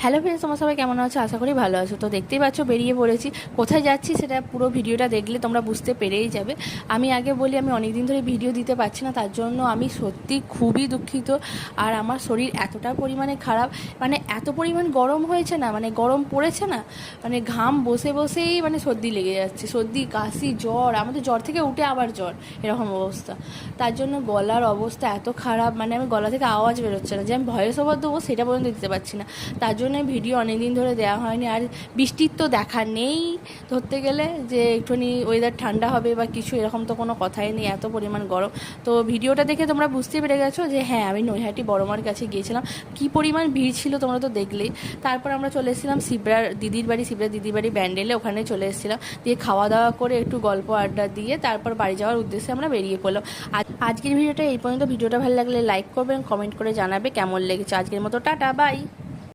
Hello friends, তোমার সবাই কেমন আছো? আশা করি ভালো আছো। তো দেখতেই পাচ্ছ বেরিয়ে পড়েছি। কোথায় যাচ্ছি সেটা পুরো ভিডিওটা দেখলে তোমরা বুঝতে পেরেই যাবে। আমি আগে বলি, আমি অনেক দিন ধরে ভিডিও দিতে পারছি না, তার জন্য আমি সত্যি খুবই দুঃখিত। আর আমার শরীর এতটা পরিমাণে খারাপ, মানে এত পরিমাণ গরম হয়েছে না, মানে গরম পড়েছে না, মানে ঘাম বসে বসেই মানে সর্দি লেগে যাচ্ছে, সর্দি কাশি জ্বর, আমাদের জ্বর থেকে উঠে আবার জ্বর, এরকম অবস্থা। তার জন্য গলার অবস্থা এত খারাপ, মানে আমি গলা থেকে আওয়াজ বেরোচ্ছে না, যে আমি ভয়েস ওভার দেবো সেটা পর্যন্ত দিতে পারছি না। তার জন্য ভিডিও অনেক দিন ধরে দেওয়া হয়নি। আর বৃষ্টির তো দেখা নেই ধরতে গেলে, যে একটুখানি ওয়েদার ঠান্ডা হবে বা কিছু, এরকম তো কোনো কথাই নেই, এত পরিমাণ গরম। তো ভিডিওটা দেখে তোমরা বুঝতে পেরে গেছো যে হ্যাঁ, আমি নৈহাটি বড়মার কাছে গিয়েছিলাম। কী পরিমাণ ভিড় ছিল তোমরা তো দেখলেই। তারপর আমরা চলে এসেছিলাম শিবরার দিদির বাড়ি ব্যান্ডেলে, ওখানে চলে এসেছিলাম। দিয়ে খাওয়া দাওয়া করে একটু গল্প আড্ডা দিয়ে তারপর বাড়ি যাওয়ার উদ্দেশ্যে আমরা বেরিয়ে পড়লাম। আজকের ভিডিওটা এই পর্যন্ত। ভিডিওটা ভালো লাগলে লাইক করবেন, কমেন্ট করে জানাবে কেমন লেগেছে। আজকের মতো টাটা, বাই।